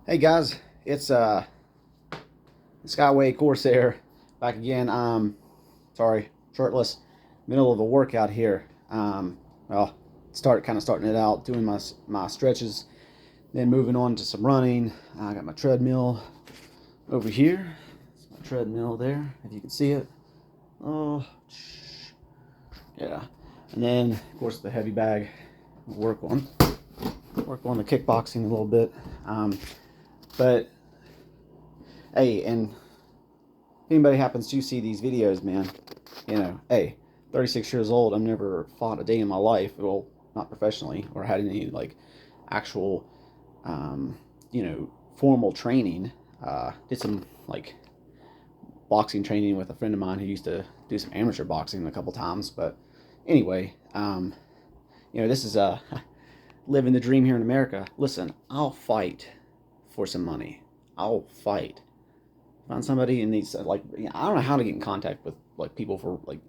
Hey guys, it's Skyway Corsair back again. Sorry, shirtless, middle of a workout here. Well, starting it out, doing my stretches, then moving on to some running. I got my treadmill over here. It's my treadmill there, if you can see it. Oh, yeah. And then of course the heavy bag. Work on work on the kickboxing a little bit. But hey, and if anybody happens to see these videos, man, hey, 36 years old, I've never fought a day in my life. Well, not professionally or had any like actual, um, formal training. Did some like boxing training with a friend of mine who used to do some amateur boxing a couple times. But anyway, this is living the dream here in America. Listen, I'll fight for some money. I'll fight. Find somebody in these like I don't know how to get in contact with like people for like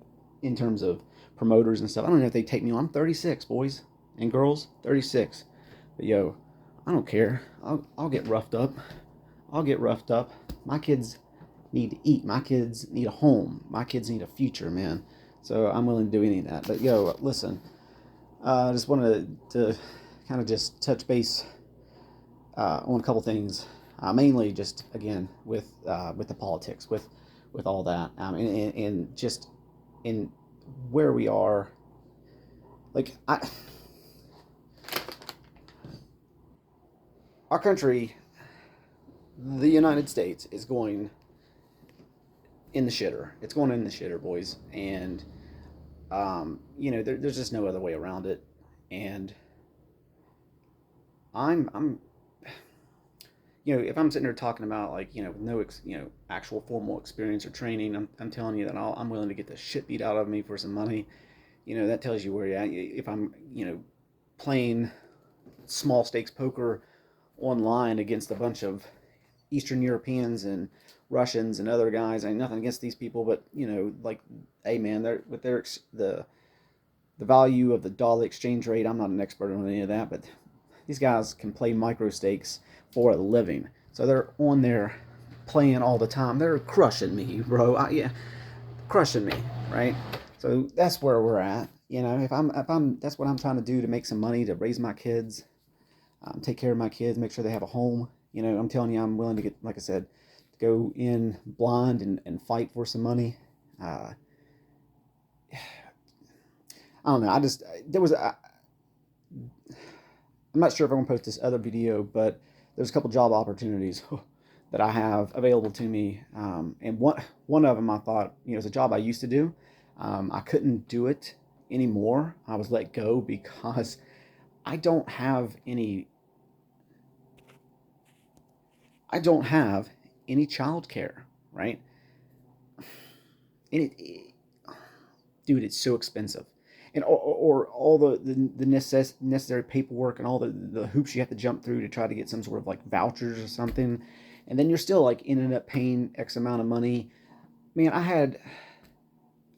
in terms of promoters and stuff. I don't know if they take me on. I'm 36, boys and girls, 36. But yo, I don't care. I'll get roughed up. I'll get roughed up. My kids need to eat. My kids need a home. My kids need a future, man. So I'm willing to do any of that. But yo, listen, I just wanted to kind of just touch base on a couple things, mainly just again with the politics, with all that, and just in where we are. Like our country, the United States, is going in the shitter. It's going in the shitter, boys, and there's just no other way around it. And I'm if I'm sitting there talking about like no actual formal experience or training, I'm telling you that I'm willing to get the shit beat out of me for some money. That tells you where you're at. If I'm playing small stakes poker online against a bunch of Eastern Europeans and Russians and other guys, I ain't nothing against these people, but like, hey man, they're with their the value of the dollar exchange rate. I'm not an expert on any of that, but these guys can play micro stakes for a living. So they're on there playing all the time. They're crushing me, bro. Yeah, crushing me, right? So that's where we're at. If I'm that's what I'm trying to do to make some money to raise my kids, take care of my kids, make sure they have a home. I'm telling you, I'm willing to get, like I said, go in blind and fight for some money. Uh, I don't know. I just there was I'm not sure if I'm gonna post this other video, but there's a couple job opportunities that I have available to me, and one of them I thought is a job I used to do. I couldn't do it anymore. I was let go because I don't have any. I don't have any child care, right? And dude, it's so expensive, and or all the necessary paperwork and all the hoops you have to jump through to try to get some sort of like vouchers or something, and then you're still like ended up paying X amount of money. Man, I had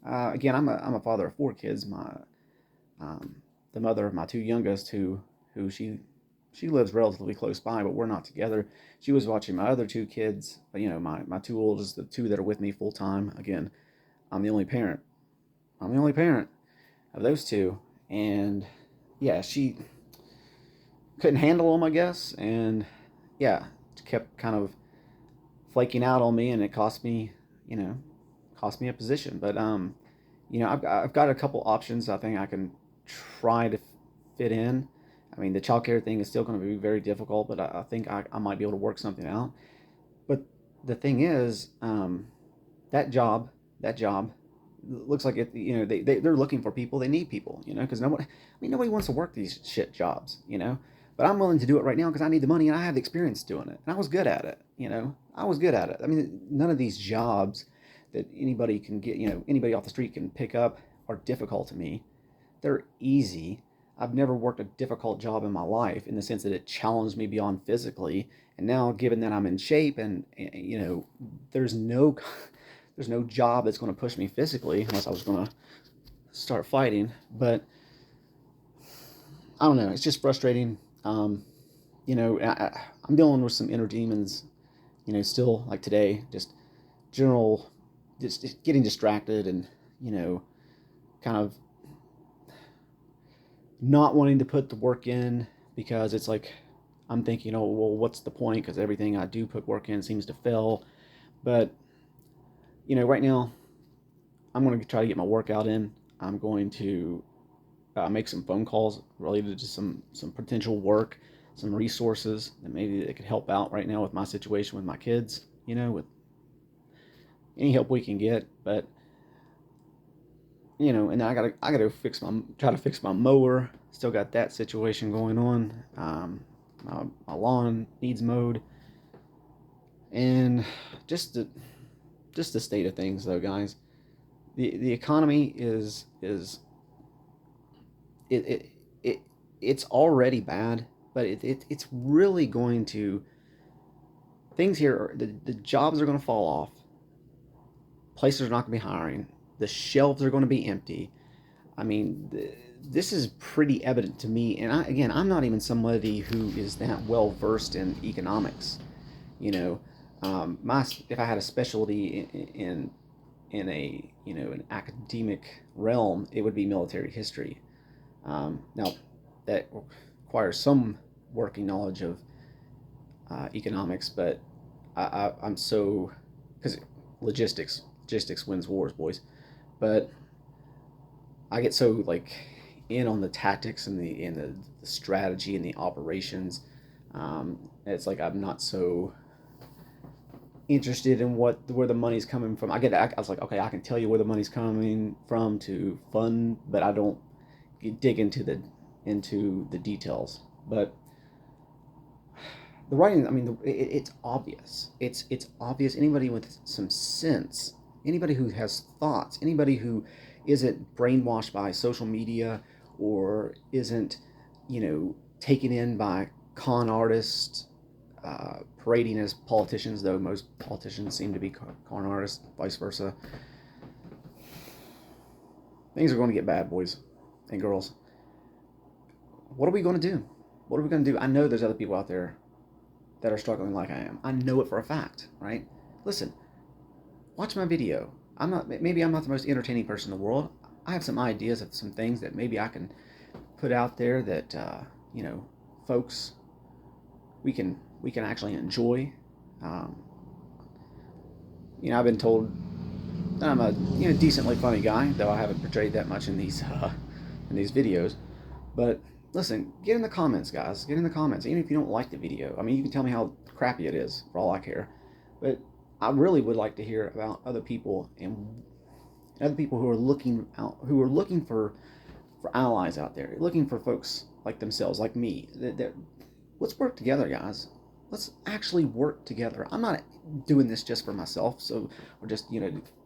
again, I'm a father of four kids. My the mother of my two youngest, who she lives relatively close by, but we're not together. She was watching my other two kids. My two oldest, the two that are with me full time. Again, I'm the only parent. I'm the only parent of those two, and yeah, she couldn't handle them, I guess, and yeah, kept kind of flaking out on me, and it you know, cost me a position. But I've got a couple options. I think I can try to fit in. I mean, the childcare thing is still going to be very difficult, but I think I might be able to work something out. But the thing is, that job, that job looks like it. They're looking for people. They need people. Because nobody wants to work these shit jobs. But I'm willing to do it right now because I need the money and I have the experience doing it, and I was good at it. I was good at it. I mean, none of these jobs that anybody can get, anybody off the street can pick up are difficult to me. They're easy. I've never worked a difficult job in my life in the sense that it challenged me beyond physically. And now, given that I'm in shape and there's no there's no job that's going to push me physically unless I was going to start fighting. But I don't know. It's just frustrating. I'm dealing with some inner demons, still like today, just general, just getting distracted and, you know, kind of not wanting to put the work in because it's like I'm thinking, oh, well, what's the point? Because everything I do put work in seems to fail. But, right now, I'm going to try to get my workout in. I'm going to make some phone calls related to some potential work, some resources that maybe that could help out right now with my situation with my kids. With any help we can get. But and then I gotta try to fix my mower. Still got that situation going on. My lawn needs mowed, and just the just the state of things, though, guys. The economy is it it, it it's already bad, but it's really going to things here. The jobs are going to fall off. Places are not going to be hiring. The shelves are going to be empty. I mean, this is pretty evident to me. And I'm not even somebody who is that well versed in economics. You know, my if I had a specialty in a an academic realm, it would be military history. Now, that requires some working knowledge of economics, but I'm so because logistics wins wars, boys. But I get so like in on the tactics and the strategy and the operations. It's like I'm not so interested in where the money's coming from. I was like, okay, I can tell you where the money's coming from to fund, but I don't dig into the details. But the writing, I mean, it's obvious. It's obvious. Anybody with some sense, anybody who has thoughts, anybody who isn't brainwashed by social media or isn't, taken in by con artists parading as politicians, though most politicians seem to be con artists, vice versa. Things are going to get bad, boys and girls. What are we going to do? What are we going to do? I know there's other people out there that are struggling like I am. I know it for a fact, right? Listen, watch my video. Maybe I'm not the most entertaining person in the world. I have some ideas of some things that maybe I can put out there that folks we can actually enjoy. Um, I've been told that I'm a decently funny guy, though I haven't portrayed that much in these videos. But listen, get in the comments, guys. Get in the comments, even if you don't like the video. I mean, you can tell me how crappy it is, for all I care. But I really would like to hear about other people and other people who are looking for allies out there, looking for folks like themselves, like me. Let's work together, guys. Let's actually work together. I'm not doing this just for myself, or just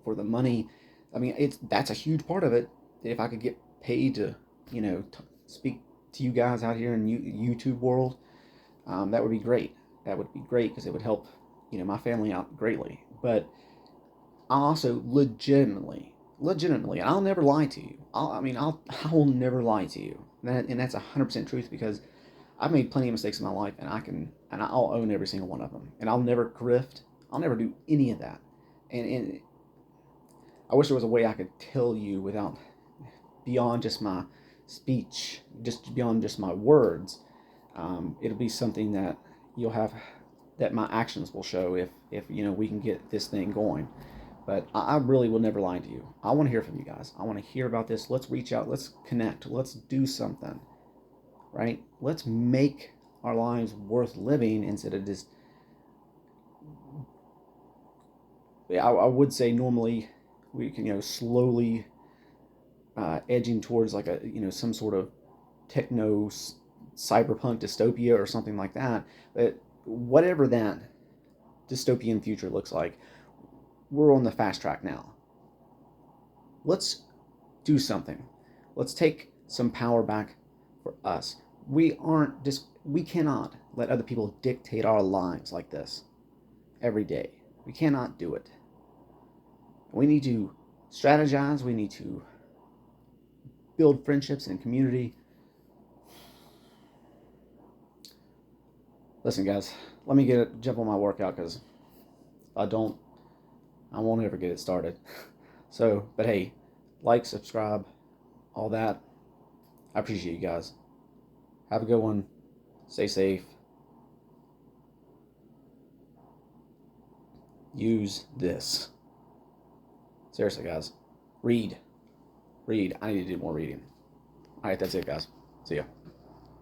for the money. I mean, that's a huge part of it. If I could get paid to speak to you guys out here in YouTube world, that would be great. That would be great because it would help my family out greatly. But I also legitimately, and I'll never lie to you. I will never lie to you. And that's 100% truth because I've made plenty of mistakes in my life, and I'll own every single one of them. And I'll never grift. I'll never do any of that. And I wish there was a way I could tell you without beyond just my speech, just beyond just my words. It'll be something that you'll have that my actions will show if we can get this thing going. But I really will never lie to you. I want to hear from you guys. I want to hear about this. Let's reach out. Let's connect. Let's do something. Right? Let's make our lives worth living instead of just. I would say normally we can slowly edging towards like a some sort of techno cyberpunk dystopia or something like that. But whatever that dystopian future looks like, we're on the fast track now. Let's do something. Let's take some power back for us. We cannot let other people dictate our lives like this every day. We cannot do it. We need to strategize. We need to build friendships and community. Listen, guys, let me jump on my workout because I don't, I won't ever get it started. So, but hey, like, subscribe, all that. I appreciate you guys. Have a good one. Stay safe. Use this. Seriously, guys. Read. Read. I need to do more reading. All right, that's it, guys. See ya.